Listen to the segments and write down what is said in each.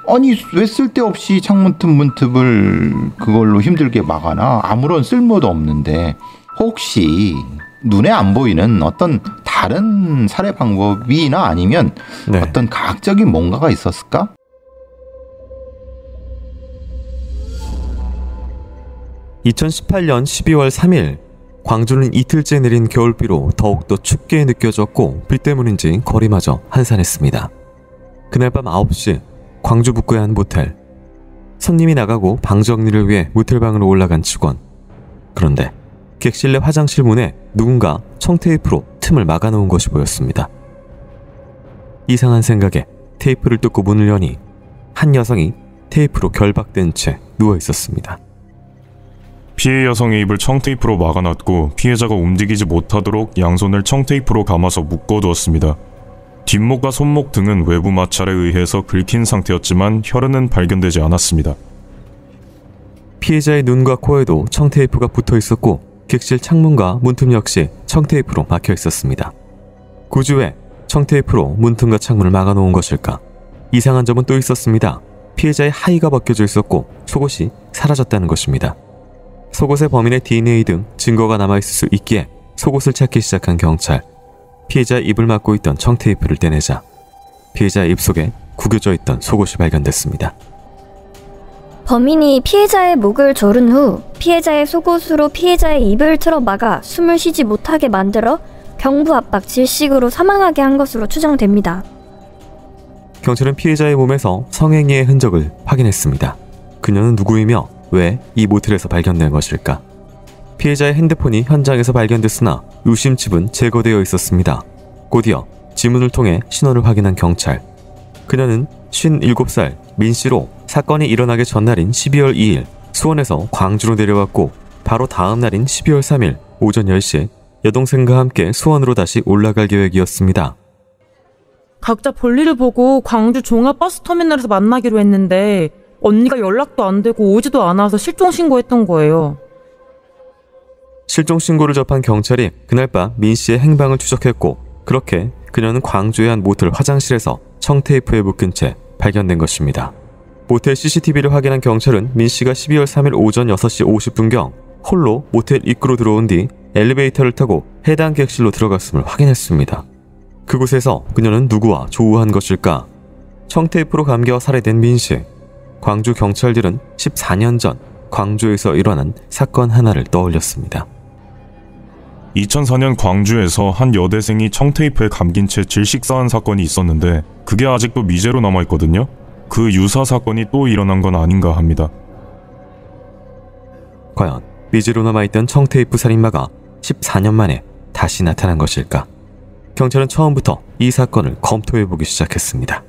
아니 왜 쓸데없이 창문틈 문틈을 그걸로 힘들게 막아놔? 아무런 쓸모도 없는데. 혹시 눈에 안 보이는 어떤 다른 살해 방법이나 아니면 네. 어떤 과학적인 뭔가가 있었을까? (2018년 12월 3일) 광주는 이틀째 내린 겨울비로 더욱더 춥게 느껴졌고 비 때문인지 거리마저 한산했습니다. 그날 밤 9시 광주 북구의 한 모텔. 손님이 나가고 방 정리를 위해 모텔방으로 올라간 직원. 그런데 객실 내 화장실 문에 누군가 청테이프로 틈을 막아놓은 것이 보였습니다. 이상한 생각에 테이프를 뜯고 문을 여니 한 여성이 테이프로 결박된 채 누워 있었습니다. 피해 여성의 입을 청테이프로 막아놨고 피해자가 움직이지 못하도록 양손을 청테이프로 감아서 묶어두었습니다. 뒷목과 손목 등은 외부 마찰에 의해서 긁힌 상태였지만 혈흔은 발견되지 않았습니다. 피해자의 눈과 코에도 청테이프가 붙어 있었고 객실 창문과 문틈 역시 청테이프로 막혀 있었습니다. 굳이 왜 청테이프로 문틈과 창문을 막아놓은 것일까? 이상한 점은 또 있었습니다. 피해자의 하의가 벗겨져 있었고 속옷이 사라졌다는 것입니다. 속옷에 범인의 DNA 등 증거가 남아있을 수 있기에 속옷을 찾기 시작한 경찰. 피해자의 입을 막고 있던 청테이프를 떼내자 피해자의 입 속에 구겨져 있던 속옷이 발견됐습니다. 범인이 피해자의 목을 조른 후 피해자의 속옷으로 피해자의 입을 틀어 막아 숨을 쉬지 못하게 만들어 경부 압박 질식으로 사망하게 한 것으로 추정됩니다. 경찰은 피해자의 몸에서 성행위의 흔적을 확인했습니다. 그녀는 누구이며 왜 이 모텔에서 발견된 것일까? 피해자의 핸드폰이 현장에서 발견됐으나 유심칩은 제거되어 있었습니다. 곧이어 지문을 통해 신원을 확인한 경찰. 그녀는 57살 민씨로 사건이 일어나기 전날인 12월 2일 수원에서 광주로 내려왔고 바로 다음 날인 12월 3일 오전 10시에 여동생과 함께 수원으로 다시 올라갈 계획이었습니다. 각자 볼일을 보고 광주 종합버스터미널에서 만나기로 했는데 언니가 연락도 안 되고 오지도 않아서 실종 신고했던 거예요. 실종 신고를 접한 경찰이 그날 밤 민 씨의 행방을 추적했고 그렇게 그녀는 광주의 한 모텔 화장실에서 청테이프에 묶인 채 발견된 것입니다. 모텔 CCTV를 확인한 경찰은 민 씨가 12월 3일 오전 6시 50분경 홀로 모텔 입구로 들어온 뒤 엘리베이터를 타고 해당 객실로 들어갔음을 확인했습니다. 그곳에서 그녀는 누구와 조우한 것일까? 청테이프로 감겨 살해된 민 씨. 광주 경찰들은 14년 전 광주에서 일어난 사건 하나를 떠올렸습니다. 2004년 광주에서 한 여대생이 청테이프에 감긴 채 질식사한 사건이 있었는데 그게 아직도 미제로 남아있거든요. 그 유사 사건이 또 일어난 건 아닌가 합니다. 과연 미제로 남아있던 청테이프 살인마가 14년 만에 다시 나타난 것일까? 경찰은 처음부터 이 사건을 검토해보기 시작했습니다.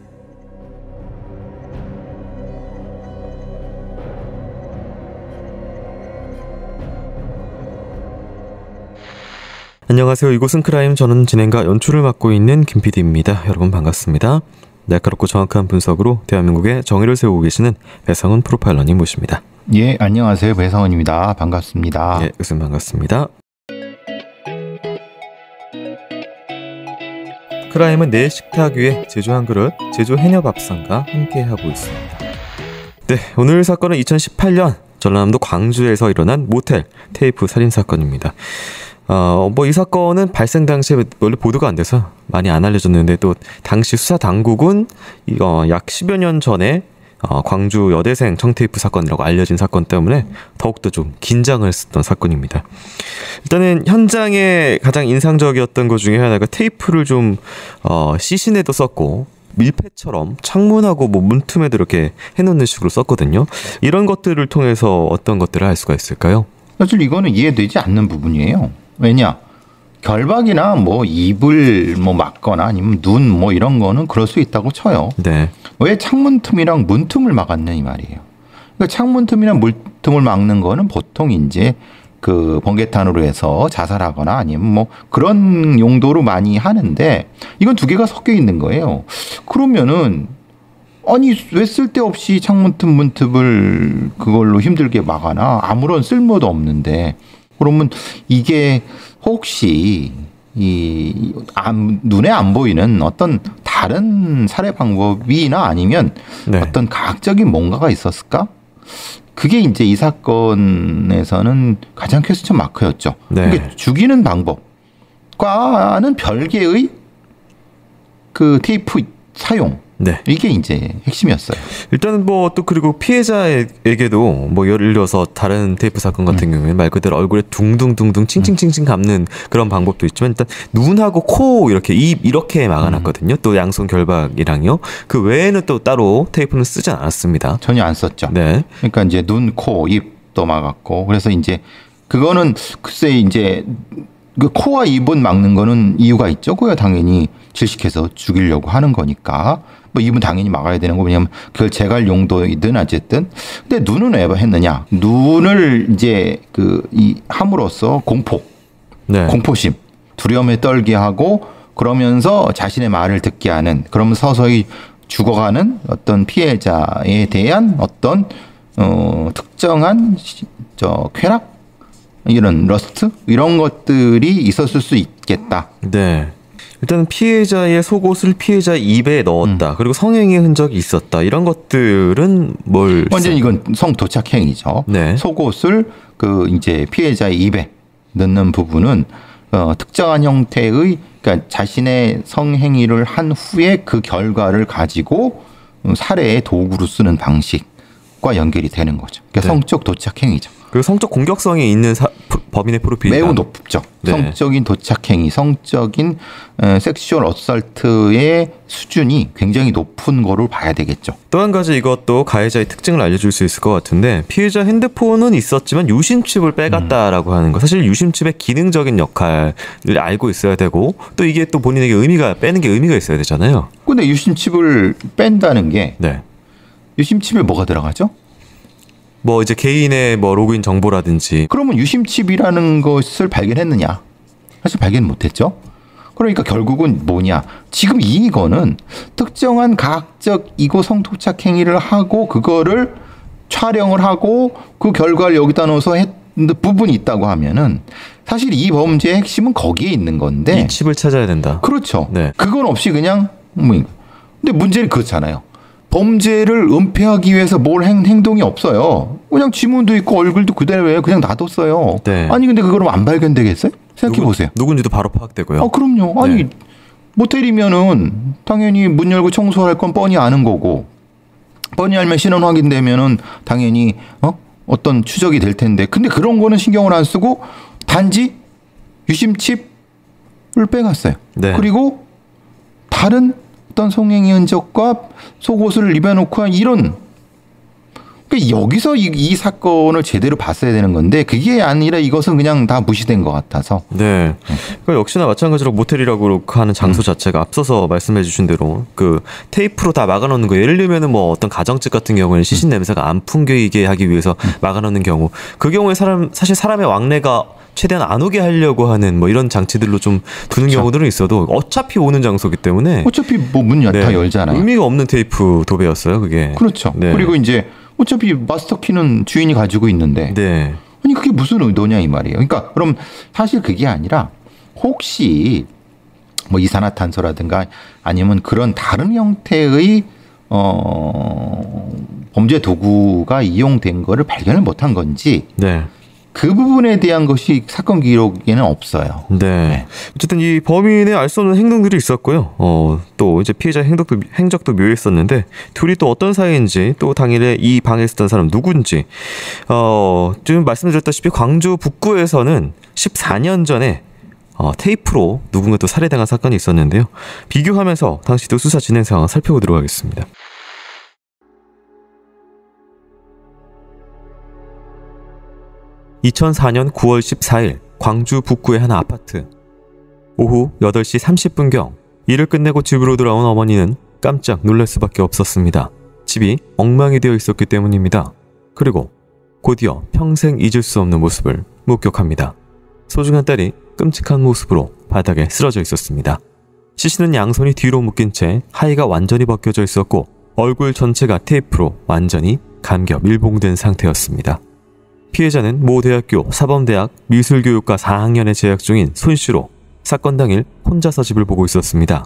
안녕하세요. 이곳은 크라임. 저는 진행과 연출을 맡고 있는 김PD입니다. 여러분 반갑습니다. 날카롭고 정확한 분석으로 대한민국의 정의를 세우고 계시는 배상훈 프로파일러님 모십니다. 예, 안녕하세요. 배상훈입니다. 반갑습니다. 예, 교수님 반갑습니다. 크라임은 내 식탁 위에 제주 한 그릇, 제주 해녀밥상과 함께하고 있습니다. 네, 오늘 사건은 2018년 전라남도 광주에서 일어난 모텔 테이프 살인사건입니다. 이 사건은 발생 당시에 원래 보도가 안 돼서 많이 안 알려졌는데 또 당시 수사 당국은 약 10여 년 전에 광주 여대생 청테이프 사건이라고 알려진 사건 때문에 더욱더 좀 긴장을 했었던 사건입니다. 일단은 현장에 가장 인상적이었던 것 중에 하나가 테이프를 좀 시신에도 썼고 밀폐처럼 창문하고 문틈에도 이렇게 해놓는 식으로 썼거든요. 이런 것들을 통해서 어떤 것들을 알 수가 있을까요? 사실 이거는 이해되지 않는 부분이에요. 왜냐? 결박이나 입을 막거나 아니면 눈 이런 거는 그럴 수 있다고 쳐요. 네. 왜 창문 틈이랑 문 틈을 막았냐 이 말이에요. 그러니까 창문 틈이랑 문 틈을 막는 거는 보통 이제 그 번개탄으로 해서 자살하거나 아니면 그런 용도로 많이 하는데 이건 두 개가 섞여 있는 거예요. 그러면은 아니 왜 쓸데없이 창문 틈 문 틈을 그걸로 힘들게 막아놔? 아무런 쓸모도 없는데. 그러면 이게 혹시 눈에 안 보이는 어떤 다른 살해 방법이나 아니면 네. 어떤 과학적인 뭔가가 있었을까? 그게 이제 이 사건에서는 가장 퀘스천 마크였죠. 네. 그러니까 죽이는 방법과는 별개의 그 테이프 사용. 네. 이게 이제 핵심이었어요. 일단은 뭐 또 그리고 피해자에게도 뭐 예를 들어서 다른 테이프 사건 같은 경우에는 말 그대로 얼굴에 둥둥둥둥 칭칭칭칭 감는 그런 방법도 있지만 일단 눈하고 코 이렇게 입 이렇게 막아놨거든요. 또 양손 결박이랑요. 그 외에는 또 따로 테이프는 쓰지 않았습니다. 전혀 안 썼죠. 네. 그러니까 이제 눈, 코, 입도 막았고 그래서 이제 그거는 글쎄 이제 그 코와 입은 막는 거는 이유가 있죠. 그야 당연히 질식해서 죽이려고 하는 거니까. 뭐 입은 당연히 막아야 되는 거 왜냐면 그걸 재갈 용도이든 어쨌든. 근데 눈은 왜 했느냐? 눈을 이제 이 함으로써 네. 공포심, 두려움에 떨게 하고 그러면서 자신의 말을 듣게 하는 그러면 서서히 죽어가는 어떤 피해자에 대한 어떤 특정한 쾌락 이런 러스트 이런 것들이 있었을 수 있겠다. 네. 일단 피해자의 속옷을 피해자의 입에 넣었다. 그리고 성행위의 흔적이 있었다. 이런 것들은 뭘? 완전 이건 성도착 행위죠. 네. 속옷을 이제 피해자의 입에 넣는 부분은 특정한 형태의 그러니까 자신의 성행위를 한 후에 그 결과를 가지고 살해의 도구로 쓰는 방식과 연결이 되는 거죠. 그러니까 네. 성적 도착 행위죠. 그 성적 공격성이 있는 범인의 프로필이 매우 높죠. 네. 성적인 도착행위, 성적인 섹슈얼 어설트의 수준이 굉장히 높은 거를 봐야 되겠죠. 또 한 가지 이것도 가해자의 특징을 알려줄 수 있을 것 같은데 피해자 핸드폰은 있었지만 유심칩을 빼갔다라고 하는 거 사실 유심칩의 기능적인 역할을 알고 있어야 되고 또 이게 또 본인에게 빼는 게 의미가 있어야 되잖아요. 근데 유심칩을 뺀다는 게 네. 유심칩에 뭐가 들어가죠? 뭐 이제 개인의 뭐 로그인 정보라든지. 그러면 유심칩이라는 것을 발견했느냐? 사실 발견 못했죠. 그러니까 결국은 뭐냐? 지금 이거는 특정한 가학적이고 성도착 행위를 하고 그거를 촬영을 하고 그 결과를 여기다 넣어서 부분이 있다고 하면은 사실 이 범죄의 핵심은 거기에 있는 건데. 이 칩을 찾아야 된다. 그렇죠. 네. 그건 없이 그냥 근데 문제는 그렇잖아요. 범죄를 은폐하기 위해서 뭘 행동이 없어요. 그냥 지문도 있고 얼굴도 그대로예요. 그냥 놔뒀어요. 네. 아니 근데 그거는 안 발견되겠어요? 생각해 보세요. 누군지도 바로 파악되고요. 그럼요. 아니 네. 모텔이면은 당연히 문 열고 청소할 건 뻔히 아는 거고 뻔히 알면 신원 확인되면은 당연히 어떤 추적이 될 텐데 근데 그런 거는 신경을 안 쓰고 단지 유심칩을 빼갔어요. 네. 그리고 다른 어떤 성행위 흔적과 속옷을 입혀놓고 이런 그러니까 여기서 이 사건을 제대로 봤어야 되는 건데 그게 아니라 이것은 그냥 다 무시된 것 같아서. 네. 그러니까 역시나 마찬가지로 모텔이라고 하는 장소 자체가 앞서서 말씀해 주신 대로 그 테이프로 다 막아놓는 거 예를 들면은 뭐 어떤 가정집 같은 경우에는 시신 냄새가 안 풍기게 하기 위해서 막아놓는 경우 그 경우에 사실 사람의 왕래가 최대한 안 오게 하려고 하는 뭐 이런 장치들로 좀 두는 그렇죠. 경우들은 있어도 어차피 오는 장소기 때문에 어차피 뭐 문 다 열잖아요. 의미가 없는 테이프 도배였어요 그게. 그렇죠. 네. 그리고 이제 어차피 마스터 키는 주인이 가지고 있는데 네. 아니 그게 무슨 의도냐 이 말이에요. 그러니까 그럼 사실 그게 아니라 혹시 뭐 이산화탄소라든가 아니면 그런 다른 형태의 범죄 도구가 이용된 거를 발견을 못한 건지 네. 그 부분에 대한 것이 사건 기록에는 없어요. 네. 어쨌든 이 범인의 알 수 없는 행동들이 있었고요. 또 이제 피해자 행적도 묘했었는데 둘이 또 어떤 사이인지 또 당일에 이 방에 있었던 사람 누군지 지금 말씀드렸다시피 광주 북구에서는 14년 전에 테이프로 누군가 또 살해당한 사건이 있었는데요. 비교하면서 당시도 수사 진행 상황 살펴보도록 하겠습니다. (2004년 9월 14일) 광주 북구의 한 아파트. 오후 8시 30분경 일을 끝내고 집으로 돌아온 어머니는 깜짝 놀랄 수밖에 없었습니다. 집이 엉망이 되어 있었기 때문입니다. 그리고 곧이어 평생 잊을 수 없는 모습을 목격합니다. 소중한 딸이 끔찍한 모습으로 바닥에 쓰러져 있었습니다. 시신은 양손이 뒤로 묶인 채 하의가 완전히 벗겨져 있었고 얼굴 전체가 테이프로 완전히 감겨 밀봉된 상태였습니다. 피해자는 모 대학교 사범대학 미술교육과 4학년에 재학 중인 손 씨로 사건 당일 혼자서 집을 보고 있었습니다.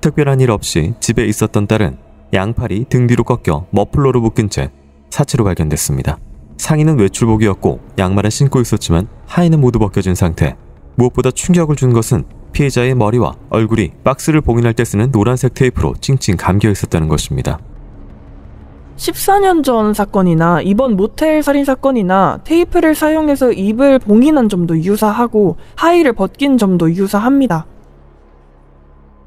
특별한 일 없이 집에 있었던 딸은 양팔이 등 뒤로 꺾여 머플러로 묶인 채 사체로 발견됐습니다. 상의는 외출복이었고 양말은 신고 있었지만 하의는 모두 벗겨진 상태. 무엇보다 충격을 준 것은 피해자의 머리와 얼굴이 박스를 봉인할 때 쓰는 노란색 테이프로 찡찡 감겨 있었다는 것입니다. 14년 전 사건이나 이번 모텔 살인 사건이나 테이프를 사용해서 입을 봉인한 점도 유사하고 하의를 벗긴 점도 유사합니다.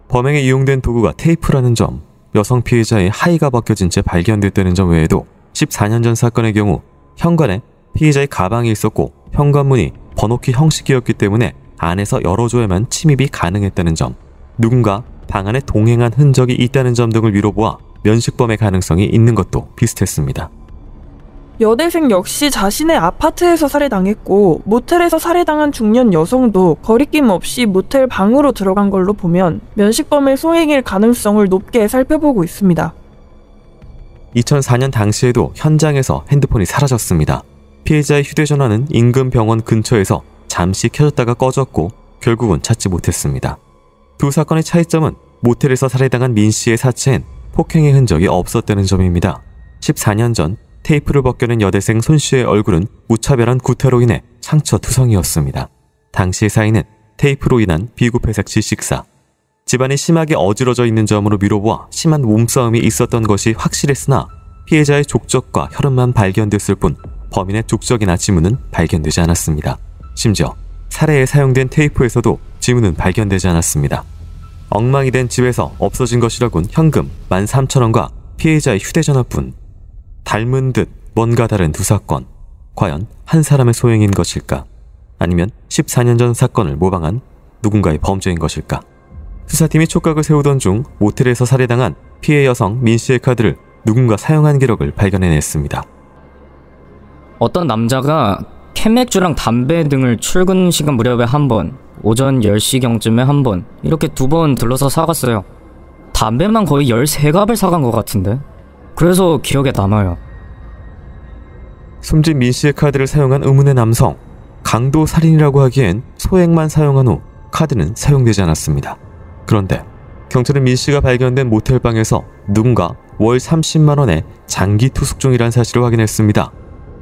범행에 이용된 도구가 테이프라는 점, 여성 피해자의 하의가 벗겨진 채 발견됐다는 점 외에도 14년 전 사건의 경우 현관에 피해자의 가방이 있었고 현관문이 번호키 형식이었기 때문에 안에서 열어줘야만 침입이 가능했다는 점, 누군가 방 안에 동행한 흔적이 있다는 점 등을 미뤄보아 면식범의 가능성이 있는 것도 비슷했습니다. 여대생 역시 자신의 아파트에서 살해당했고 모텔에서 살해당한 중년 여성도 거리낌 없이 모텔 방으로 들어간 걸로 보면 면식범의 소행일 가능성을 높게 살펴보고 있습니다. 2004년 당시에도 현장에서 핸드폰이 사라졌습니다. 피해자의 휴대전화는 인근 병원 근처에서 잠시 켜졌다가 꺼졌고 결국은 찾지 못했습니다. 두 사건의 차이점은 모텔에서 살해당한 민 씨의 사체엔 폭행의 흔적이 없었다는 점입니다. 14년 전 테이프를 벗겨낸 여대생 손 씨의 얼굴은 무차별한 구타로 인해 상처투성이었습니다. 당시의 사인은 테이프로 인한 비구폐색 질식사, 집안이 심하게 어지러져 있는 점으로 미뤄보아 심한 몸싸움이 있었던 것이 확실했으나 피해자의 족적과 혈흔만 발견됐을 뿐 범인의 족적이나 지문은 발견되지 않았습니다. 심지어 살해에 사용된 테이프에서도 지문은 발견되지 않았습니다. 엉망이 된 집에서 없어진 것이라곤 현금 13,000원과 피해자의 휴대전화뿐. 닮은 듯 뭔가 다른 두 사건. 과연 한 사람의 소행인 것일까? 아니면 14년 전 사건을 모방한 누군가의 범죄인 것일까? 수사팀이 촉각을 세우던 중 모텔에서 살해당한 피해 여성 민 씨의 카드를 누군가 사용한 기록을 발견해냈습니다. 어떤 남자가 캔맥주랑 담배 등을 출근 시간 무렵에 한 번, 오전 10시경쯤에 한 번, 이렇게 2번 들러서 사갔어요. 담배만 거의 13갑을 사간 것 같은데. 그래서 기억에 남아요. 숨진 민 씨의 카드를 사용한 의문의 남성. 강도 살인이라고 하기엔 소액만 사용한 후 카드는 사용되지 않았습니다. 그런데 경찰은 민 씨가 발견된 모텔방에서 누군가 월 30만 원의 장기 투숙 중이란 사실을 확인했습니다.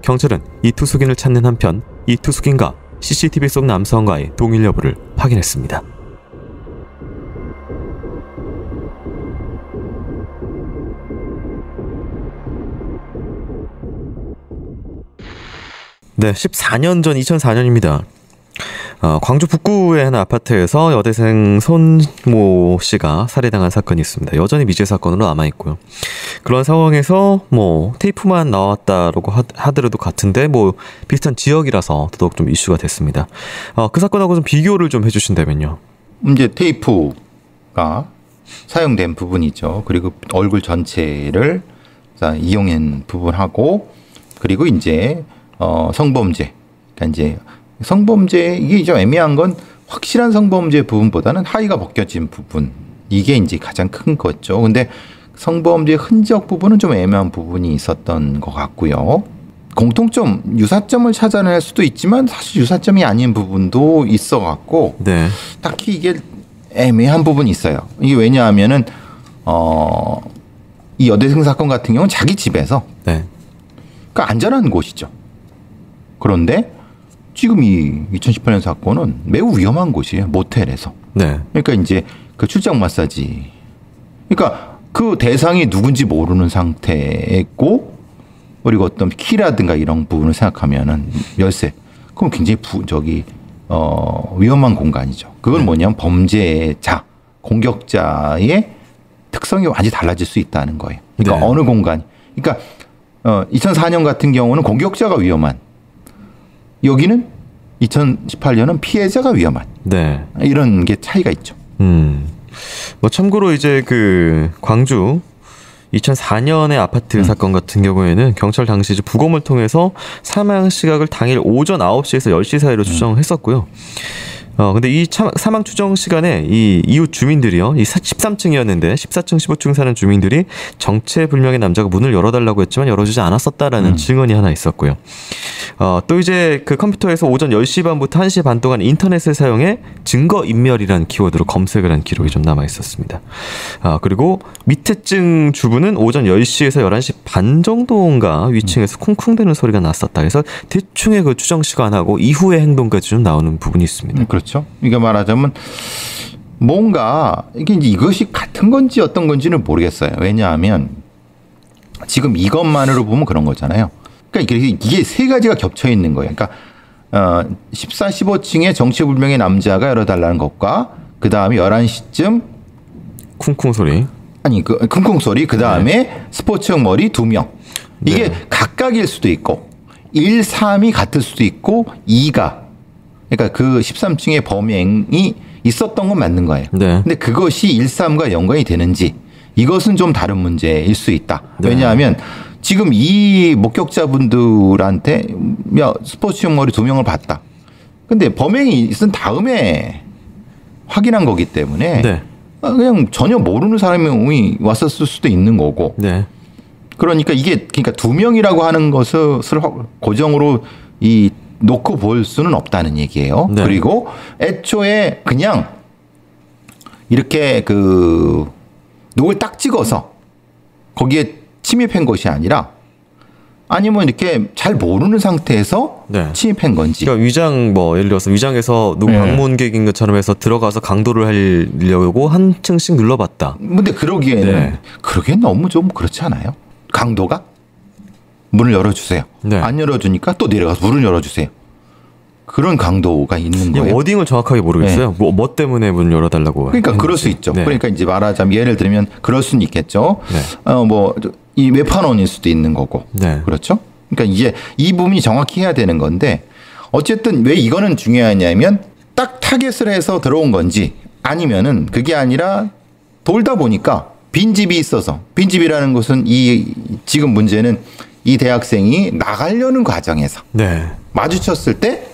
경찰은 이 투숙인을 찾는 한편 이 투숙인과 CCTV 속 남성과의 동일 여부를 확인했습니다. 네, 14년 전 2004년입니다. 광주 북구의 한 아파트에서 여대생 손모 씨가 살해당한 사건이 있습니다. 여전히 미제 사건으로 남아있고요. 그런 상황에서 테이프만 나왔다라고 하더라도 같은데 비슷한 지역이라서 더더욱 좀 이슈가 됐습니다. 그 사건하고 좀 비교를 좀 해주신다면요. 이제 테이프가 사용된 부분이죠. 그리고 얼굴 전체를 이용한 부분하고 그리고 이제 성범죄. 그러니까 이제 성범죄 이게 좀 애매한 건 확실한 성범죄 부분보다는 하의가 벗겨진 부분 이게 이제 가장 큰 거죠. 근데 성범죄 흔적 부분은 좀 애매한 부분이 있었던 것 같고요. 공통점 유사점을 찾아낼 수도 있지만 사실 유사점이 아닌 부분도 있어 갖고 네. 딱히 이게 애매한 부분이 있어요. 이게 왜냐하면은 이 여대생 사건 같은 경우는 자기 집에서 네. 그러니까 안전한 곳이죠. 그런데 지금 이 2018년 사건은 매우 위험한 곳이에요. 모텔에서. 네. 그러니까 이제 그 출장 마사지. 그러니까 그 대상이 누군지 모르는 상태고 그리고 어떤 키라든가 이런 부분을 생각하면은 열쇠. 그럼 굉장히 위험한 공간이죠. 그건 네. 뭐냐면 범죄자, 공격자의 특성이 완전히 달라질 수 있다는 거예요. 그러니까 네. 어느 공간. 그러니까 2004년 같은 경우는 공격자가 위험한. 여기는 2018년은 피해자가 위험한. 네. 이런 게 차이가 있죠. 참고로 이제 그 광주 2004년의 아파트 사건 같은 경우에는 경찰 당시 이제 부검을 통해서 사망 시각을 당일 오전 9시에서 10시 사이로 추정을 했었고요. 근데 이 사망 추정 시간에 이 이웃 주민들이요. 이 13층이었는데 14층, 15층 사는 주민들이 정체불명의 남자가 문을 열어달라고 했지만 열어주지 않았었다라는 증언이 하나 있었고요. 또 이제 그 컴퓨터에서 오전 10시 반부터 1시 반 동안 인터넷을 사용해 증거인멸이라는 키워드로 검색을 한 기록이 좀 남아 있었습니다. 그리고 밑에 층 주부는 오전 10시에서 11시 반 정도인가 위층에서 쿵쿵대는 소리가 났었다. 그래서 대충의 그 추정 시간하고 이후의 행동까지 좀 나오는 부분이 있습니다. 그렇죠. 이게 말하자면 뭔가 이게 이제 이것이 같은 건지 어떤 건지는 모르겠어요. 왜냐하면 지금 이것만으로 보면 그런 거잖아요. 그러니까 이게 세 가지가 겹쳐 있는 거예요. 그러니까 14, 15층에 정체불명의 남자가 열어달라는 것과 그 다음에 11시쯤 쿵쿵 소리. 아니 그 쿵쿵 소리 그 다음에 스포츠형 머리 2명. 이게 각각일 수도 있고 1, 3이 같을 수도 있고 2가 그러니까 그 13층의 범행이 있었던 건 맞는 거예요. 근데 그것이 1, 3과 연관이 되는지 이것은 좀 다른 문제일 수 있다. 왜냐하면 지금 이 목격자분들한테 야 스포츠형 머리 2명을 봤다. 근데 범행이 있은 다음에 확인한 거기 때문에 그냥 전혀 모르는 사람이 왔었을 수도 있는 거고. 그러니까 이게 그러니까 2명이라고 하는 것을 고정으로 놓고 볼 수는 없다는 얘기예요. 그리고 애초에 그냥 이렇게 그 녹을 딱 찍어서 거기에 침입한 것이 아니라 아니면 이렇게 잘 모르는 상태에서 침입한 건지. 그러니까 위장 예를 들어서 위장에서 누구 방문객인 것처럼 해서 들어가서 강도를 하려고 한 층씩 눌러봤다. 근데 그러기에는 너무 좀 그렇지 않아요? 강도가 문을 열어주세요. 안 열어주니까 또 내려가서 문을 열어주세요. 그런 강도가 있는 거예요. 워딩을 정확하게 모르겠어요. 뭐 때문에 문을 열어달라고. 그러니까 그럴 수 있죠. 그러니까 이제 말하자면 예를 들면 그럴 수는 있겠죠. 이 외판원일 수도 있는 거고. 그렇죠. 그러니까 이제 이 부분이 정확히 해야 되는 건데 어쨌든 왜 이거는 중요하냐면 딱 타겟을 해서 들어온 건지 아니면은 그게 아니라 돌다 보니까 빈집이 있어서 빈집이라는 것은 지금 문제는 이 대학생이 나가려는 과정에서 마주쳤을 때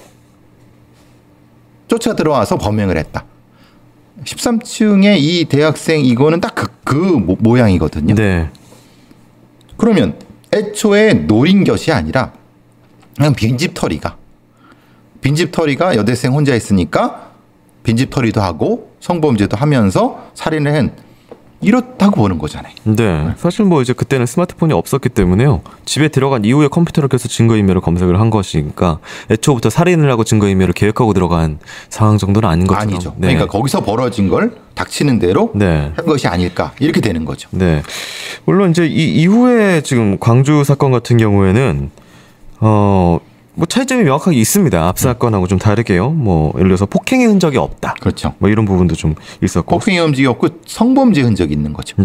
쫓아 들어와서 범행을 했다. 13층의 이 대학생 이거는 딱 그 모양이거든요. 그러면 애초에 노린 것이 아니라 그냥 빈집털이가 여대생 혼자 있으니까 빈집털이도 하고 성범죄도 하면서 살인을 한 이렇다고 보는 거잖아요. 사실 이제 그때는 스마트폰이 없었기 때문에요. 집에 들어간 이후에 컴퓨터를 켜서 증거인멸을 검색을 한 것이니까 애초부터 살인을 하고 증거인멸을 계획하고 들어간 상황 정도는 아닌 것처럼. 아니죠. 그러니까 거기서 벌어진 걸 닥치는 대로 한 것이 아닐까 이렇게 되는 거죠. 물론 이제 이후에 지금 광주 사건 같은 경우에는 차이점이 명확하게 있습니다. 앞 사건하고 좀 다르게요. 예를 들어서 폭행의 흔적이 없다. 그렇죠. 이런 부분도 좀 있었고. 폭행의 흔적이 없고 성범죄 흔적이 있는 거죠.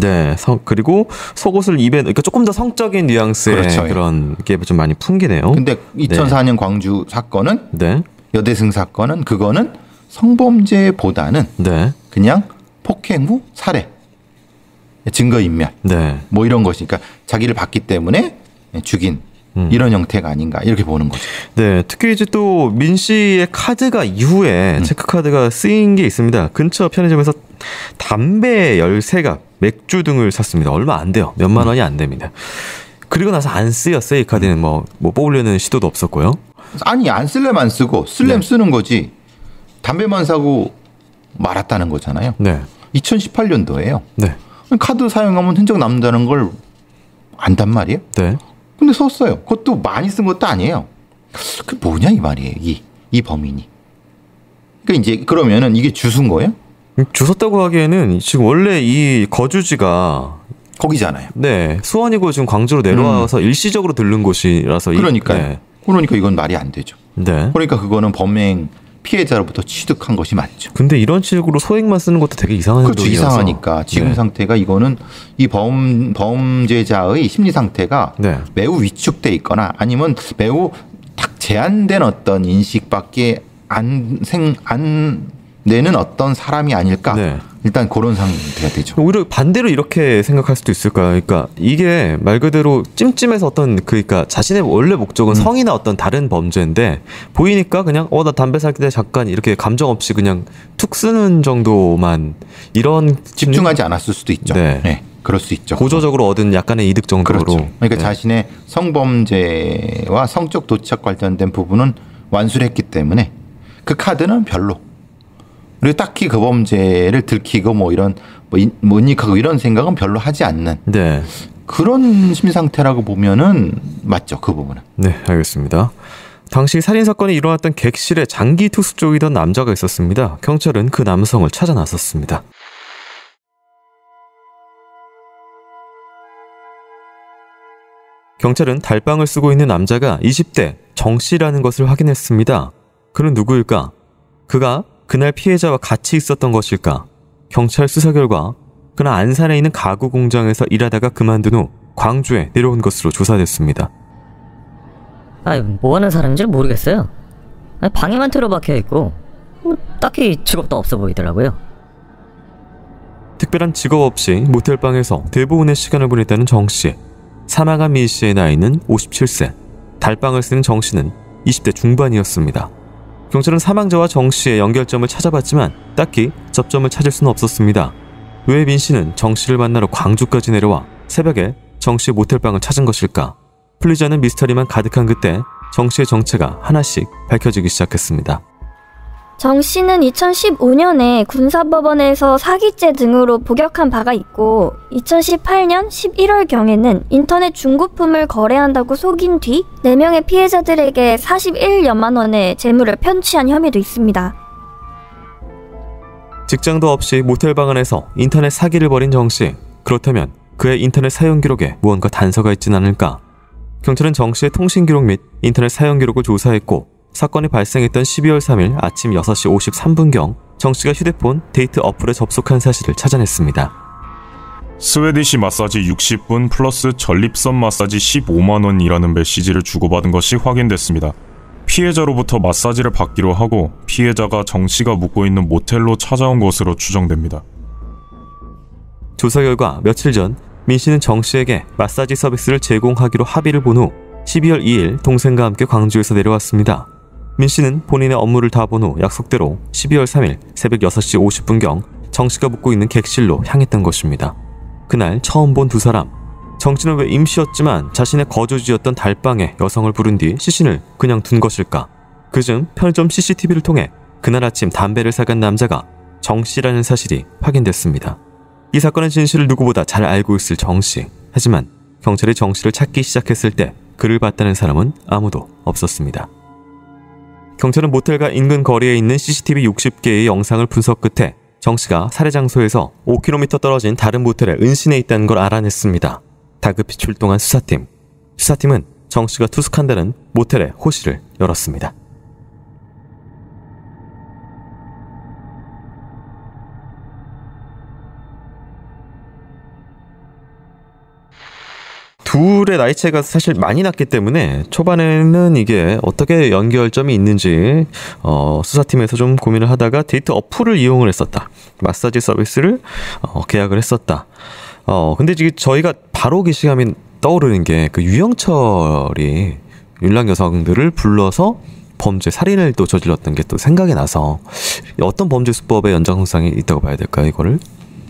그리고 속옷을 그러니까 조금 더 성적인 뉘앙스의 그런 게 좀 많이 풍기네요. 근데 2004년 광주 사건은 여대생 사건은 그거는 성범죄보다는 그냥 폭행 후 살해, 증거인멸, 이런 것이니까 자기를 봤기 때문에 죽인. 이런 형태가 아닌가 이렇게 보는 거죠. 특히 이제 또 민 씨의 카드가 이후에 체크 카드가 쓰인 게 있습니다. 근처 편의점에서 담배 13갑, 맥주 등을 샀습니다. 얼마 안 돼요. 몇만 원이 안 됩니다. 그리고 나서 안 쓰였어요. 이 카드는 뽑으려는 시도도 없었고요. 아니 안 쓸려면 안 쓰고 쓸려면 쓰는 거지. 담배만 사고 말았다는 거잖아요. 2018년도에요. 카드 사용하면 흔적 남는다는 걸 안단 말이에요. 근데 썼어요. 그것도 많이 쓴 것도 아니에요. 그 뭐냐 이 말이에요. 이 범인이. 그러니까 이제 그러면은 이게 주순 거예요? 주웠다고 하기에는 지금 원래 이 거주지가 거기잖아요. 수원이고 지금 광주로 내려와서 일시적으로 들른 곳이라서. 그러니까요. 그러니까 이건 말이 안 되죠. 그러니까 그거는 범행 피해자로부터 취득한 것이 맞죠. 근데 이런 식으로 소액만 쓰는 것도 되게 이상한 행동이어서. 이상하니까 지금 상태가 이거는 이 범죄자의 심리 상태가 매우 위축돼 있거나 아니면 매우 딱 제한된 어떤 인식밖에 안 내는 어떤 사람이 아닐까. 일단 그런 상태가 되죠. 오히려 반대로 이렇게 생각할 수도 있을까요? 그러니까 이게 말 그대로 찜찜해서 그러니까 자신의 원래 목적은 성이나 어떤 다른 범죄인데 보이니까 그냥 나 담배 살 때 잠깐 이렇게 감정 없이 그냥 툭 쓰는 정도만 이런 집중하지 않았을 수도 있죠. 그럴 수 있죠. 고조적으로 얻은 약간의 이득 정도로. 그렇죠. 그러니까 네. 자신의 성범죄와 성적 도취와 관련된 부분은 완수를 했기 때문에 그 카드는 별로. 그리고 딱히 그 범죄를 들키고 뭐 이런 뭐 은닉하고 이런 생각은 별로 하지 않는 네. 그런 심리 상태라고 보면은 맞죠. 그 부분은. 네, 알겠습니다. 당시 살인사건이 일어났던 객실에 장기 투숙 중이던 남자가 있었습니다. 경찰은 그 남성을 찾아 나섰습니다. 경찰은 달방을 쓰고 있는 남자가 20대 정 씨라는 것을 확인했습니다. 그는 누구일까? 그가 그날 피해자와 같이 있었던 것일까? 경찰 수사 결과 그는 안산에 있는 가구 공장에서 일하다가 그만둔 후 광주에 내려온 것으로 조사됐습니다. 뭐 하는 사람인지 모르겠어요. 방에만 틀어박혀 있고 딱히 직업도 없어 보이더라고요. 특별한 직업 없이 모텔방에서 대부분의 시간을 보냈다는 정 씨. 사망한 민 씨의 나이는 57세. 달방을 쓰는 정 씨는 20대 중반이었습니다. 경찰은 사망자와 정 씨의 연결점을 찾아봤지만 딱히 접점을 찾을 수는 없었습니다. 왜 민 씨는 정 씨를 만나러 광주까지 내려와 새벽에 정 씨의 모텔방을 찾은 것일까? 풀리지 않은 미스터리만 가득한 그때 정 씨의 정체가 하나씩 밝혀지기 시작했습니다. 정 씨는 2015년에 군사법원에서 사기죄 등으로 복역한 바가 있고 2018년 11월경에는 인터넷 중고품을 거래한다고 속인 뒤 4명의 피해자들에게 41여만 원의 재물을 편취한 혐의도 있습니다. 직장도 없이 모텔방 안에서 인터넷 사기를 벌인 정 씨. 그렇다면 그의 인터넷 사용 기록에 무언가 단서가 있진 않을까? 경찰은 정 씨의 통신 기록 및 인터넷 사용 기록을 조사했고 사건이 발생했던 12월 3일 아침 6시 53분경 정 씨가 휴대폰 데이트 어플에 접속한 사실을 찾아냈습니다. 스웨디시 마사지 60분 플러스 전립선 마사지 15만 원이라는 메시지를 주고받은 것이 확인됐습니다. 피해자로부터 마사지를 받기로 하고 피해자가 정 씨가 묵고 있는 모텔로 찾아온 것으로 추정됩니다. 조사 결과 며칠 전 민 씨는 정 씨에게 마사지 서비스를 제공하기로 합의를 본 후 12월 2일 동생과 함께 광주에서 내려왔습니다. 민 씨는 본인의 업무를 다 본 후 약속대로 12월 3일 새벽 6시 50분경 정 씨가 묵고 있는 객실로 향했던 것입니다. 그날 처음 본 두 사람. 정 씨는 왜 임시였지만 자신의 거주지였던 달방에 여성을 부른 뒤 시신을 그냥 둔 것일까? 그중 편의점 CCTV를 통해 그날 아침 담배를 사간 남자가 정 씨라는 사실이 확인됐습니다. 이 사건의 진실을 누구보다 잘 알고 있을 정 씨. 하지만 경찰이 정 씨를 찾기 시작했을 때 그를 봤다는 사람은 아무도 없었습니다. 경찰은 모텔과 인근 거리에 있는 CCTV 60개의 영상을 분석 끝에 정 씨가 살해 장소에서 5km 떨어진 다른 모텔에 은신해 있다는 걸 알아냈습니다. 다급히 출동한 수사팀. 수사팀은 정 씨가 투숙한다는 모텔의 호실을 열었습니다. 둘의 나이 차이가 사실 많이 났기 때문에 초반에는 이게 어떻게 연결점이 있는지 수사팀에서 좀 고민을 하다가 데이트 어플을 이용을 했었다. 마사지 서비스를 계약을 했었다. 근데 지금 저희가 바로 기시감이 떠오르는 게 그 유영철이 윤락 여성들을 불러서 범죄 살인을 또 저질렀던 게 또 생각이 나서 어떤 범죄 수법의 연장성상이 있다고 봐야 될까요, 이거를?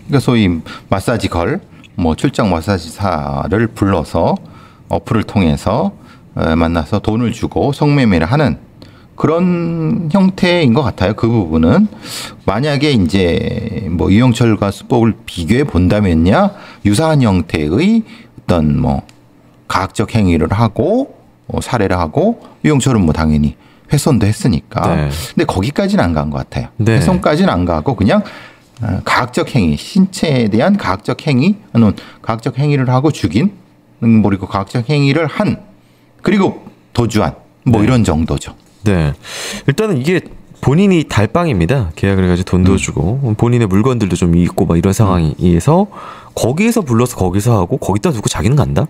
그러니까 소위 마사지 걸, 출장 마사지사를 불러서 어플을 통해서 만나서 돈을 주고 성매매를 하는 그런 형태인 것 같아요. 그 부분은 만약에 이제 유영철과 수법을 비교해 본다면야 유사한 형태의 어떤 가학적 행위를 하고 살해를 하고 유영철은 당연히 훼손도 했으니까. 네. 근데 거기까지는 안 간 것 같아요. 네. 훼손까지는 안 가고 그냥 가학적 행위, 신체에 대한 가학적 행위, 아니면 가학적 행위를 하고 죽인, 그리고 가학적 행위를 한, 그리고 도주한, 이런 정도죠. 네. 일단은 이게 본인이 달방입니다. 계약을 해가지고 돈도 주고, 본인의 물건들도 좀 있고, 이런 상황이어서, 거기에서 불러서 거기서 하고, 거기다 두고 자기는 간다?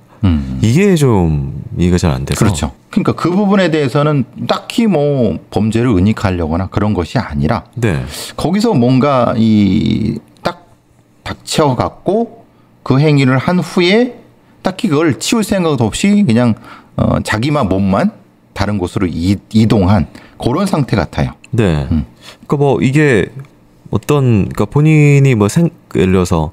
이게 좀 이해가 잘 안 돼서. 그렇죠. 그러니까 그 부분에 대해서는 딱히 범죄를 은닉하려거나 그런 것이 아니라, 네. 거기서 뭔가 딱 닥쳐갖고 그 행위를 한 후에 딱히 그걸 치울 생각 없이 그냥 자기만 몸만 다른 곳으로 이동한 그런 상태 같아요. 네. 그러니까 이게 그러니까 본인이 예를 들어서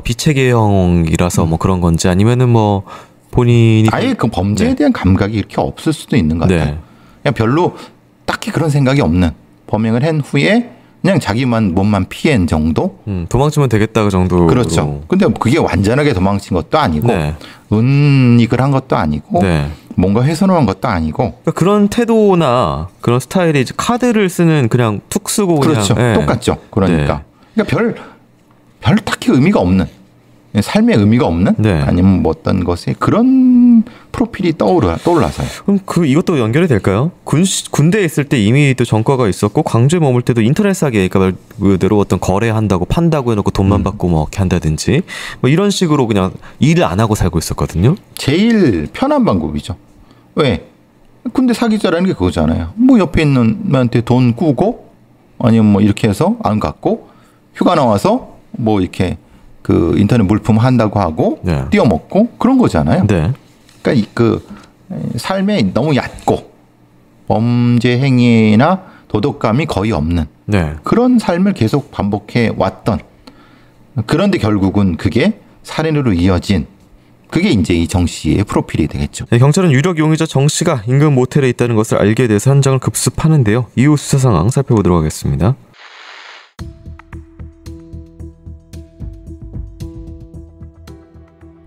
비체계형이라서 뭐 그런 건지 아니면은 뭐 본인이 아예 그 범죄에 대한 감각이 이렇게 없을 수도 있는 것 같아요. 그냥 별로 딱히 그런 생각이 없는, 범행을 한 후에 그냥 자기만 몸만 피한 정도? 도망치면 되겠다 그 정도. 그렇죠. 근데 그게 완전하게 도망친 것도 아니고 은닉을 한 것도 아니고 뭔가 훼손한 것도 아니고. 그러니까 그런 태도나 그런 스타일이 이제 카드를 쓰는 그냥 툭 쓰고 그렇죠. 그냥 똑같죠. 그러니까 별 딱히 의미가 없는, 삶의 의미가 없는 아니면 뭐 어떤 것에 그런 프로필이 떠올라서요. 그럼 이것도 연결이 될까요? 군대에 있을 때 이미 또 전과가 있었고 광주에 머물 때도 인터넷 사기, 그러니까 그대로 어떤 거래한다고 판다고 해놓고 돈만 받고 뭐 이렇게 한다든지 뭐 이런 식으로 그냥 일을 안 하고 살고 있었거든요. 제일 편한 방법이죠. 왜? 군대 사기자라는 게 그거잖아요. 뭐 옆에 있는 애한테 돈 꾸고 아니면 뭐 이렇게 해서 안 갖고 휴가 나와서 뭐 이렇게 그 인터넷 물품 한다고 하고 띄어먹고 그런 거잖아요. 그러니까 그 삶에 너무 얕고 범죄 행위나 도덕감이 거의 없는 그런 삶을 계속 반복해 왔던, 그런데 결국은 그게 살인으로 이어진, 그게 이제 이 정 씨의 프로필이 되겠죠. 경찰은 유력 용의자 정 씨가 인근 모텔에 있다는 것을 알게 돼서 현장을 급습하는데요. 이후 수사 상황 살펴보도록 하겠습니다.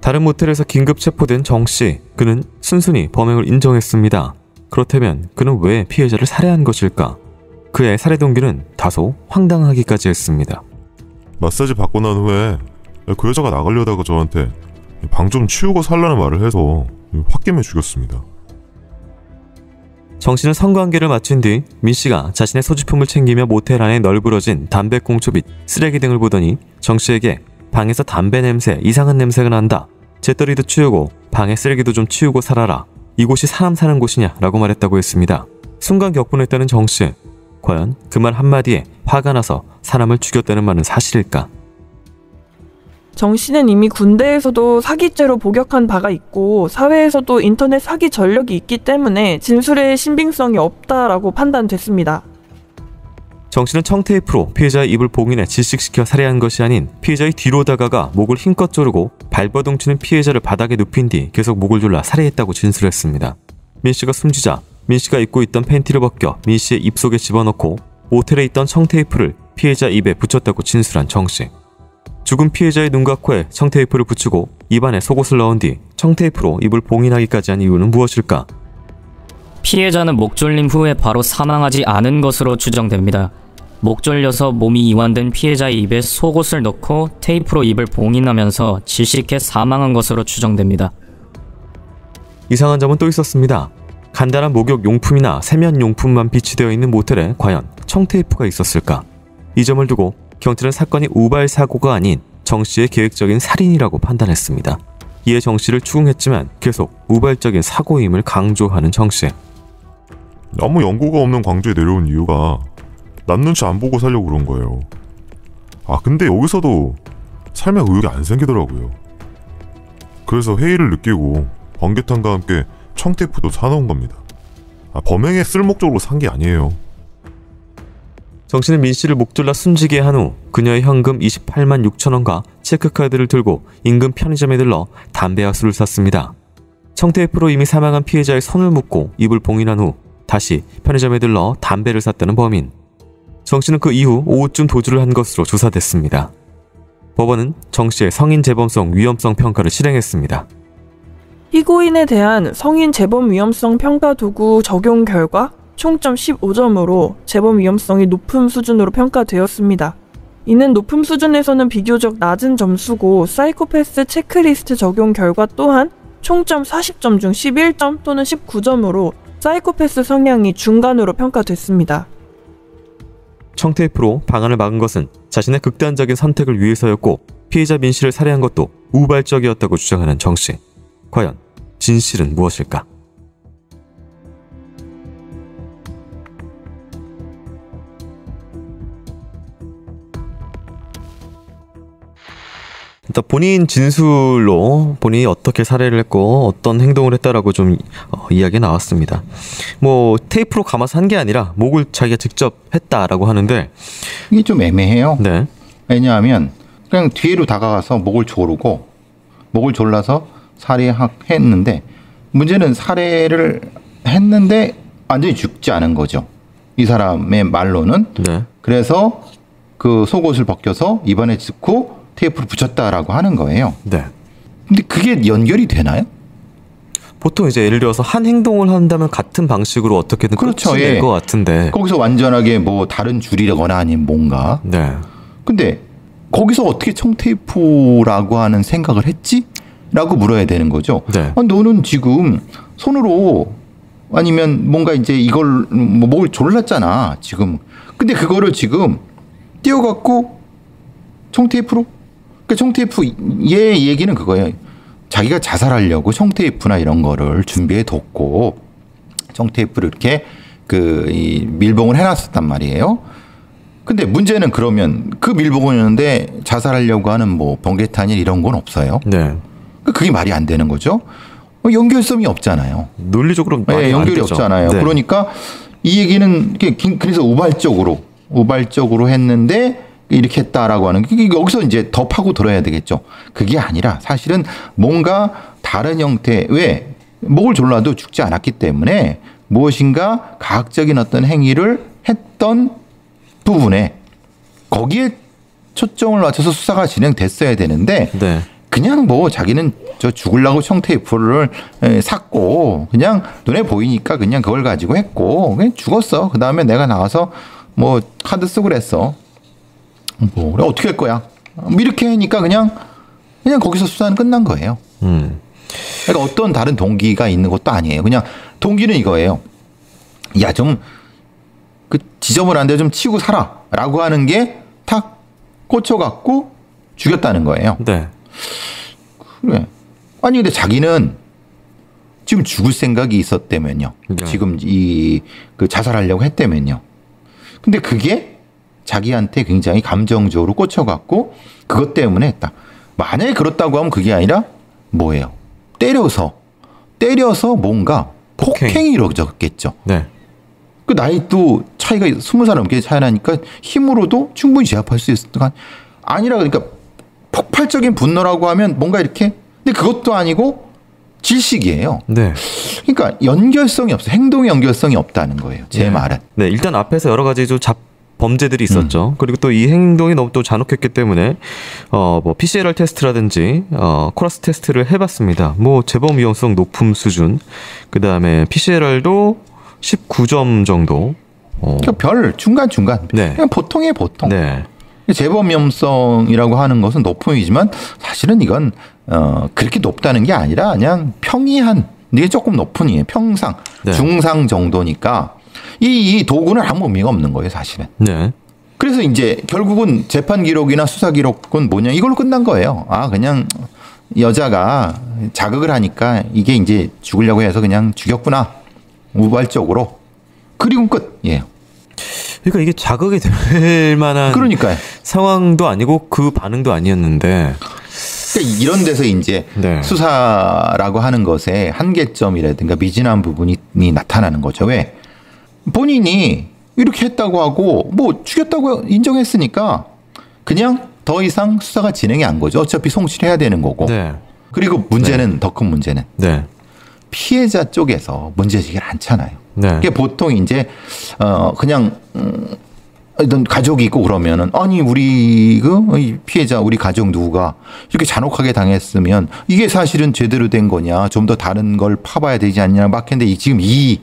다른 모텔에서 긴급 체포된 정 씨. 그는 순순히 범행을 인정했습니다. 그렇다면 그는 왜 피해자를 살해한 것일까? 그의 살해 동기는 다소 황당하기까지 했습니다. 마사지 받고 난 후에 그 여자가 나가려다가 저한테 방 좀 치우고 살라는 말을 해서 홧김에 죽였습니다. 정 씨는 성관계를 마친 뒤 민 씨가 자신의 소지품을 챙기며 모텔 안에 널브러진 담배꽁초 및 쓰레기 등을 보더니 정 씨에게 방에서 담배 냄새, 이상한 냄새가 난다. 재떨이도 치우고 방에 쓰레기도 좀 치우고 살아라. 이곳이 사람 사는 곳이냐? 라고 말했다고 했습니다. 순간 격분했다는 정 씨. 과연 그 말 한마디에 화가 나서 사람을 죽였다는 말은 사실일까? 정 씨는 이미 군대에서도 사기죄로 복역한 바가 있고 사회에서도 인터넷 사기 전력이 있기 때문에 진술의 신빙성이 없다라고 판단됐습니다. 정 씨는 청테이프로 피해자의 입을 봉인해 질식시켜 살해한 것이 아닌 피해자의 뒤로 다가가 목을 힘껏 조르고 발버둥 치는 피해자를 바닥에 눕힌 뒤 계속 목을 졸라 살해했다고 진술했습니다. 민 씨가 숨지자 민 씨가 입고 있던 팬티를 벗겨 민 씨의 입속에 집어넣고 모텔에 있던 청테이프를 피해자 입에 붙였다고 진술한 정 씨. 죽은 피해자의 눈과 코에 청테이프를 붙이고 입안에 속옷을 넣은 뒤 청테이프로 입을 봉인하기까지 한 이유는 무엇일까? 피해자는 목 졸림 후에 바로 사망하지 않은 것으로 추정됩니다. 목 졸려서 몸이 이완된 피해자의 입에 속옷을 넣고 테이프로 입을 봉인하면서 질식해 사망한 것으로 추정됩니다. 이상한 점은 또 있었습니다. 간단한 목욕 용품이나 세면 용품만 비치되어 있는 모텔에 과연 청테이프가 있었을까? 이 점을 두고 경찰은 사건이 우발 사고가 아닌 정 씨의 계획적인 살인이라고 판단했습니다. 이에 정 씨를 추궁했지만 계속 우발적인 사고임을 강조하는 정 씨. 아무 연고가 없는 광주에 내려온 이유가 남 눈치 안 보고 살려고 그런 거예요. 근데 여기서도 삶의 의욕이 안 생기더라고요. 그래서 회의를 느끼고 번개탄과 함께 청테이프도 사놓은 겁니다. 범행에 쓸 목적으로 산 게 아니에요. 정 씨는 민 씨를 목졸라 숨지게 한 후 그녀의 현금 28만 6천 원과 체크카드를 들고 인근 편의점에 들러 담배와 술을 샀습니다. 청테이프로 이미 사망한 피해자의 손을 묶고 입을 봉인한 후 다시 편의점에 들러 담배를 샀다는 범인. 정 씨는 그 이후 오후쯤 도주를 한 것으로 조사됐습니다. 법원은 정 씨의 성인 재범성 위험성 평가를 실행했습니다. 피고인에 대한 성인 재범 위험성 평가 도구 적용 결과 총점 15점으로 재범 위험성이 높은 수준으로 평가되었습니다. 이는 높은 수준에서는 비교적 낮은 점수고 사이코패스 체크리스트 적용 결과 또한 총점 40점 중 11점 또는 19점으로 사이코패스 성향이 중간으로 평가됐습니다. 청테이프로 방안을 막은 것은 자신의 극단적인 선택을 위해서였고 피해자 민 씨를 살해한 것도 우발적이었다고 주장하는 정 씨. 과연 진실은 무엇일까? 일단 본인 진술로 본인이 어떻게 살해를 했고 어떤 행동을 했다라고 좀 이야기가 나왔습니다. 뭐 테이프로 감아서 한 게 아니라 목을 자기가 직접 했다라고 하는데 이게 좀 애매해요. 네. 왜냐하면 그냥 뒤로 다가가서 목을 졸라서 살해했는데 문제는 살해를 했는데 완전히 죽지 않은 거죠. 이 사람의 말로는. 네. 그래서 그 속옷을 벗겨서 입안에 넣고 테이프를 붙였다라고 하는 거예요. 네. 근데 그게 연결이 되나요? 보통 이제 예를 들어서 한 행동을 한다면 같은 방식으로 어떻게든 그렇죠. 끝이 낼 것 같은데 거기서 완전하게 뭐 다른 줄이거나 아니면 뭔가. 네. 근데 거기서 어떻게 청테이프라고 하는 생각을 했지? 라고 물어야 되는 거죠. 네. 너는 지금 손으로 아니면 뭔가 이제 이걸 뭐 목을 졸랐잖아 지금. 근데 그거를 지금 띄워갖고 청테이프로. 그러니까 청테이프 얘 얘기는 그거예요. 자기가 자살하려고 청테이프나 이런 거를 준비해 뒀고 청테이프를 이렇게 이 밀봉을 해놨었단 말이에요. 근데 문제는 그러면 그 밀봉이었는데 자살하려고 하는 뭐 번개탄일 이런 건 없어요. 네. 그게 말이 안 되는 거죠. 연결성이 없잖아요. 논리적으로 말이 안 연결이 되죠. 없잖아요. 네. 그러니까 이 얘기는 그래서 우발적으로 했는데 이렇게 했다라고 하는 게 여기서 이제 더 파고 들어야 되겠죠. 그게 아니라 사실은 뭔가 다른 형태 왜 목을 졸라도 죽지 않았기 때문에 무엇인가 가학적인 어떤 행위를 했던 부분에 거기에 초점을 맞춰서 수사가 진행됐어야 되는데 네. 그냥 뭐 자기는 저 죽으려고 청테이프를 샀고 그냥 눈에 보이니까 그냥 그걸 가지고 했고 그냥 죽었어. 그 다음에 내가 나가서 뭐 카드 쓰고 그랬어. 뭐 그래 어떻게 할 거야? 이렇게 하니까 그냥 거기서 수사는 끝난 거예요. 그러니까 어떤 다른 동기가 있는 것도 아니에요. 그냥 동기는 이거예요. 야, 좀 그 지저분한 데 좀 치고 살아라고 하는 게 탁 꽂혀갖고 죽였다는 거예요. 네. 그래. 아니 근데 자기는 지금 죽을 생각이 있었다면요. 네. 지금 그 자살하려고 했다면요. 근데 그게 자기한테 굉장히 감정적으로 꽂혀갖고 그것 때문에 했다. 만약에 그렇다고 하면 그게 아니라 뭐예요? 때려서 뭔가 폭행이 이루어졌겠죠. 네. 그 나이도 차이가 20살 넘게 차이 나니까 힘으로도 충분히 제압할 수 있을까? 아니라 그러니까 폭발적인 분노라고 하면 뭔가 이렇게 근데 그것도 아니고 질식이에요. 네. 그러니까 연결성이 없어. 행동의 연결성이 없다는 거예요. 제 말은. 네, 일단 앞에서 여러 가지 좀 범죄들이 있었죠. 그리고 또 이 행동이 너무 또 잔혹했기 때문에 뭐 PCLR 테스트라든지 코러스 테스트를 해봤습니다. 뭐 재범 위험성 높음 수준. 그 다음에 PCLR도 19점 정도. 그러니까 별 중간. 네. 그냥 보통이에요, 보통. 네. 재범 위험성이라고 하는 것은 높음이지만 사실은 이건 그렇게 높다는 게 아니라 그냥 평이한 이게 조금 높은 이에요. 평상, 네. 중상 정도니까 이 도구는 아무 의미가 없는 거예요, 사실은. 네. 그래서 이제 결국은 재판 기록이나 수사 기록은 뭐냐 이걸로 끝난 거예요. 아 그냥 여자가 자극을 하니까 이게 이제 죽으려고 해서 그냥 죽였구나. 우발적으로. 그리고 끝. 예. 그러니까 이게 자극이 될 만한 그러니까요. 상황도 아니고 그 반응도 아니었는데 그러니까 이런 데서 이제 네. 수사라고 하는 것에 한계점이라든가 미진한 부분이 나타나는 거죠. 왜? 본인이 이렇게 했다고 하고 뭐 죽였다고 인정했으니까 그냥 더 이상 수사가 진행이 안 거죠. 어차피 송치해야 되는 거고. 네. 그리고 문제는 더 큰 문제는 네. 피해자 쪽에서 문제제기를 않잖아요. 네. 그게 보통 이제 그냥 어떤 가족이 있고 그러면은 아니 우리 피해자 우리 가족 누구가 이렇게 잔혹하게 당했으면 이게 사실은 제대로 된 거냐 좀 더 다른 걸 파봐야 되지 않냐 막 했는데 지금 이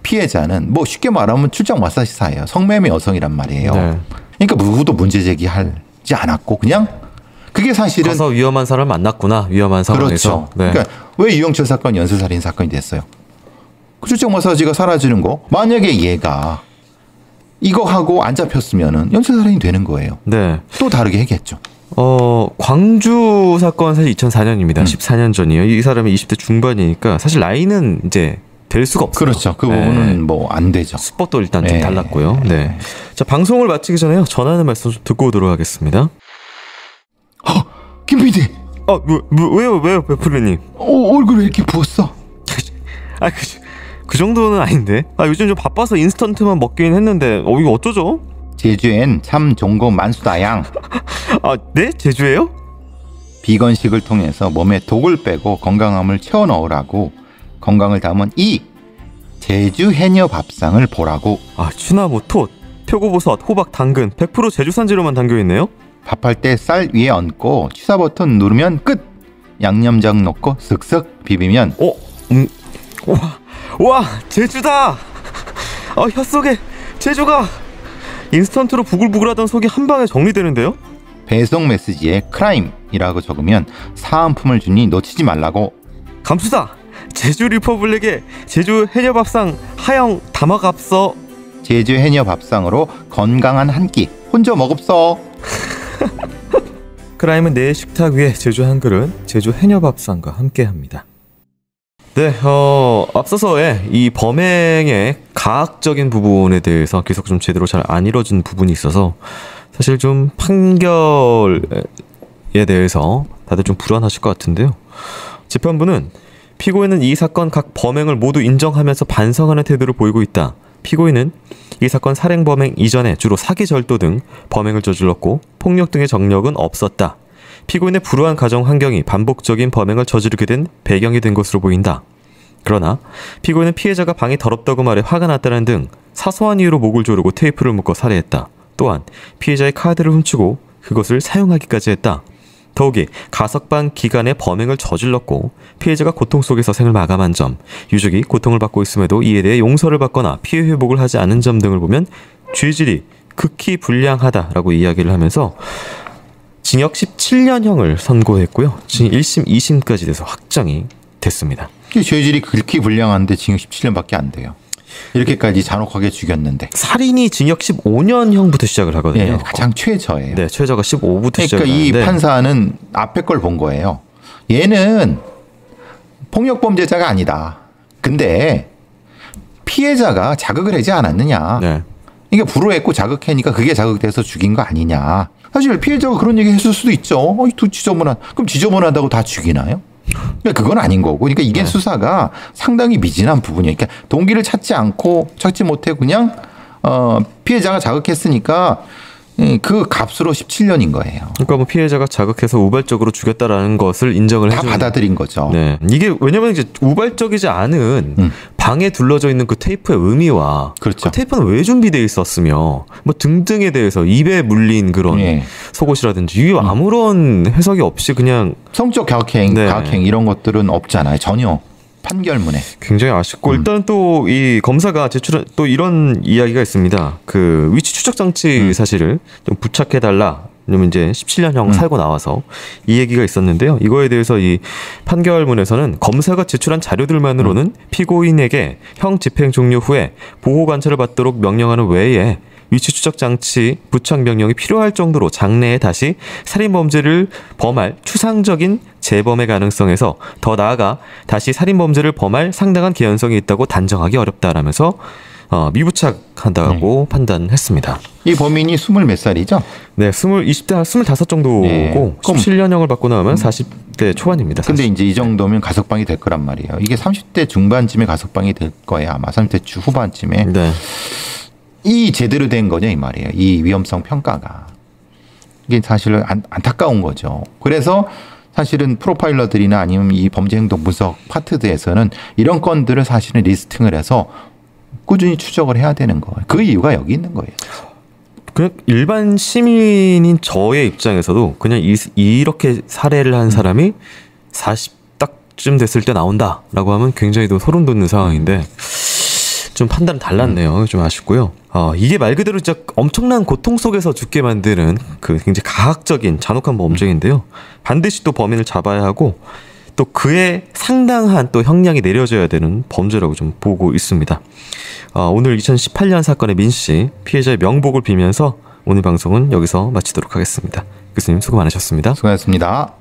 피해자는 뭐 쉽게 말하면 출장 마사지사예요. 성매매 여성이란 말이에요. 네. 그러니까 누구도 문제 제기하지 않았고 그냥 그게 사실은 가서 위험한 사람 만났구나. 위험한 상황에서. 그렇죠. 네. 그러니까 왜 유영철 사건 연쇄살인 사건이 됐어요? 그 출장 마사지가 사라지는 거. 만약에 얘가 이거 하고 안 잡혔으면은 연쇄살인이 되는 거예요. 네. 또 다르게 했겠죠. 광주 사건 사실 2004년입니다. 14년 전이에요. 이 사람이 20대 중반이니까 사실 나이는 이제 될 수가 없어요. 그렇죠. 그 부분은 뭐 안 되죠. 수법도 일단 좀 네. 달랐고요. 네. 자, 방송을 마치기 전에요. 전하는 말씀 좀 듣고 오도록 하겠습니다. 김 PD. 왜요, 베프르님? 얼굴 왜 이렇게 부었어? 그 정도는 아닌데. 요즘 좀 바빠서 인스턴트만 먹긴 했는데, 이거 어쩌죠? 제주엔 참 종고 만수다양. 아, 네? 제주예요? 비건식을 통해서 몸에 독을 빼고 건강함을 채워 넣으라고 건강을 담은 이 제주 해녀 밥상을 보라고. 아, 추나무, 톳, 표고버섯, 호박, 당근 100% 제주산 재료만 담겨있네요? 밥할 때 쌀 위에 얹고 취사 버튼 누르면 끝. 양념장 넣고 슥슥 비비면 와, 제주다. 아, 혀속에 제주가. 인스턴트로 부글부글하던 속이 한 방에 정리되는데요? 배송 메시지에 크라임이라고 적으면 사은품을 주니 놓치지 말라고. 감수다. 제주 리퍼블릭의 제주 해녀밥상 하영 담아갑서. 제주 해녀 밥상으로 건강한 한 끼 혼자 먹읍서. 크라임은 내 식탁 위에 제주 한 그릇, 제주 해녀밥상과 함께합니다. 네, 앞서서의 이 범행의 가학적인 부분에 대해서 계속 좀 제대로 잘 안 이뤄진 부분이 있어서 사실 좀 판결에 대해서 다들 좀 불안하실 것 같은데요. 재판부는 피고인은 이 사건 각 범행을 모두 인정하면서 반성하는 태도를 보이고 있다. 피고인은 이 사건 살행범행 이전에 주로 사기, 절도 등 범행을 저질렀고 폭력 등의 정력은 없었다. 피고인의 불우한 가정 환경이 반복적인 범행을 저지르게 된 배경이 된 것으로 보인다. 그러나 피고인은 피해자가 방이 더럽다고 말해 화가 났다는 등 사소한 이유로 목을 조르고 테이프를 묶어 살해했다. 또한 피해자의 카드를 훔치고 그것을 사용하기까지 했다. 더욱이 가석방 기간에 범행을 저질렀고 피해자가 고통 속에서 생을 마감한 점, 유족이 고통을 받고 있음에도 이에 대해 용서를 받거나 피해 회복을 하지 않은 점 등을 보면 죄질이 극히 불량하다라고 이야기를 하면서 징역 17년형을 선고했고요. 징역 1심, 2심까지 돼서 확정이 됐습니다. 죄질이 극히 불량한데 징역 17년밖에 안 돼요. 이렇게까지 잔혹하게 죽였는데. 살인이 징역 15년형부터 시작을 하거든요. 네, 가장 최저예요. 네, 최저가 15부터 시작을 그러니까 이 하는데 판사는 앞에 걸 본 거예요. 얘는 폭력범죄자가 아니다. 근데 피해자가 자극을 하지 않았느냐. 네. 이게 불허했고 자극하니까 그게 자극돼서 죽인 거 아니냐. 사실 피해자가 그런 얘기 했을 수도 있죠. 지저분한. 그럼 지저분하다고 다 죽이나요? 그러니까 그건 아닌 거고. 그러니까 이게 네. 수사가 상당히 미진한 부분이에요. 그러니까 동기를 찾지 못해 그냥 피해자가 자극했으니까 그 값으로 17년인 거예요. 그러니까 뭐 피해자가 자극해서 우발적으로 죽였다라는 것을 인정을 다 해주는. 받아들인 거죠. 네, 이게 왜냐면 이제 우발적이지 않은 방에 둘러져 있는 그 테이프의 의미와 그렇죠. 그 테이프는 왜 준비되어 있었으며 뭐 등등에 대해서 입에 물린 그런 예. 속옷이라든지 이게 아무런 해석이 없이 그냥 성적 가학행, 네. 가학행 이런 것들은 없잖아요. 전혀. 판결문에. 굉장히 아쉽고 일단 또 이 검사가 제출한 또 이런 이야기가 있습니다. 그 위치 추적 장치 사실을 좀 부착해 달라. 왜냐면 이제 17년형 살고 나와서 이 얘기가 있었는데요. 이거에 대해서 이 판결문에서는 검사가 제출한 자료들만으로는 피고인에게 형 집행 종료 후에 보호 관찰을 받도록 명령하는 외에 위치 추적 장치 부착 명령이 필요할 정도로 장래에 다시 살인 범죄를 범할 추상적인 재범의 가능성에서 더 나아가 다시 살인 범죄를 범할 상당한 개연성이 있다고 단정하기 어렵다라면서 미부착한다고 판단했습니다. 이 범인이 20몇 살이죠? 네, 25 정도고 네. 17년형을 받고 나면 40대 초반입니다. 근데 40. 이제 이 정도면 가석방이 될 거란 말이에요. 이게 30대 중반쯤에 가석방이 될 거예요. 아마 30대 후반쯤에. 네. 이 제대로 된 거냐 이 말이에요. 이 위험성 평가가. 이게 사실은 안타까운 거죠. 그래서 사실은 프로파일러들이나 아니면 이 범죄 행동 분석 파트들에서는 이런 건들을 사실은 리스팅을 해서 꾸준히 추적을 해야 되는 거예요. 그 이유가 여기 있는 거예요. 그냥 일반 시민인 저의 입장에서도 그냥 이렇게 살해를 한 사람이 40 딱쯤 됐을 때 나온다라고 하면 굉장히 또 소름 돋는 상황인데 좀 판단은 달랐네요. 좀 아쉽고요. 이게 말 그대로 진짜 엄청난 고통 속에서 죽게 만드는 그 굉장히 가학적인 잔혹한 범죄인데요. 반드시 또 범인을 잡아야 하고 또 그에 상당한 또 형량이 내려져야 되는 범죄라고 좀 보고 있습니다. 오늘 2018년 사건의 민 씨 피해자의 명복을 빌면서 오늘 방송은 여기서 마치도록 하겠습니다. 교수님 수고 많으셨습니다. 수고하셨습니다.